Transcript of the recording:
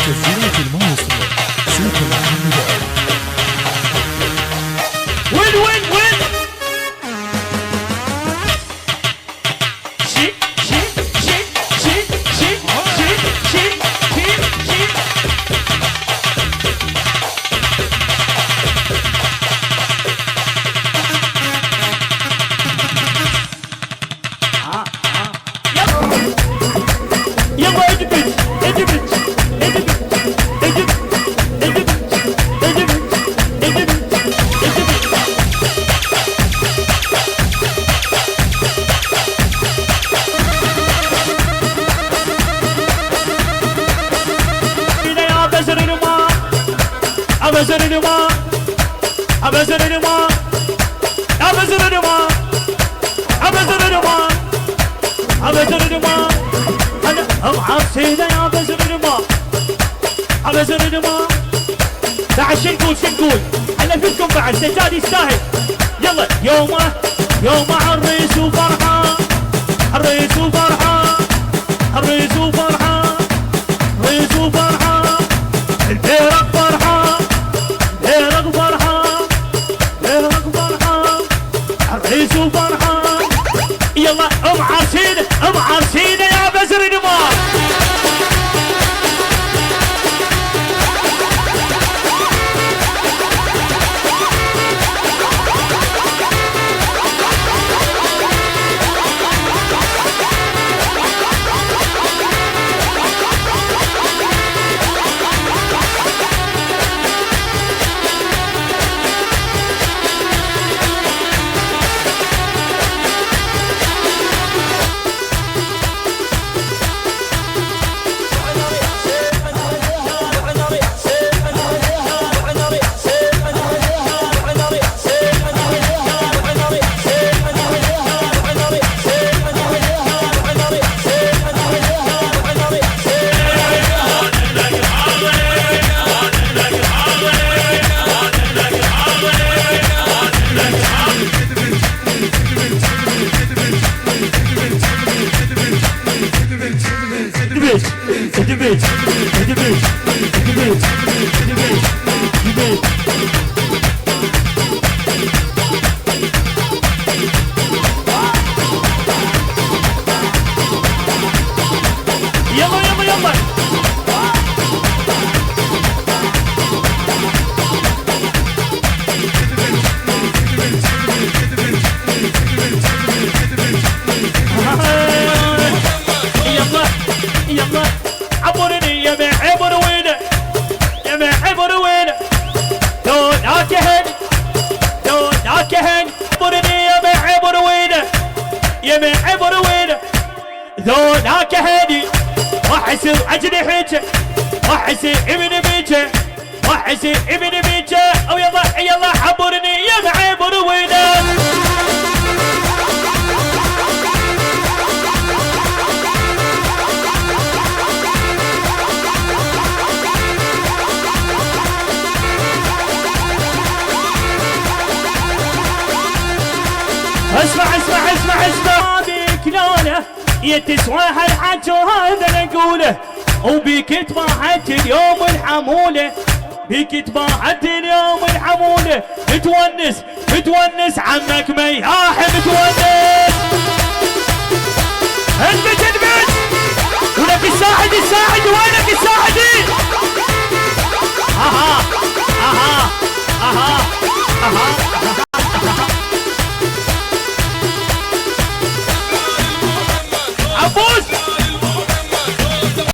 تسجيلات المايسترو سيف الحمدان. وين شي يلا اجبت عرسينا يا بزر الماء بزر الماء. بعد شو نقول حلفتكم بعد سجاد يستاهل. يلا يومه عريس وفرحه الريس وفرحه البيرق فرحه الريس وفرحه. يلا ام عرسينا يا بزر الماء. يلا عبرني يا معبر وينه دونك هن عبرني يا معبر وينه دونك هني وحسب اجنحته وحسب ابن بيته او يلا عبرني يا معبر وينه. اسمع بيك لونه يتسوى هالحكي وهذا نقوله وبيك تباعت اليوم الحموله متونس عمك مياح متونس. انت ولك الساعد وينك الساعدين؟ اها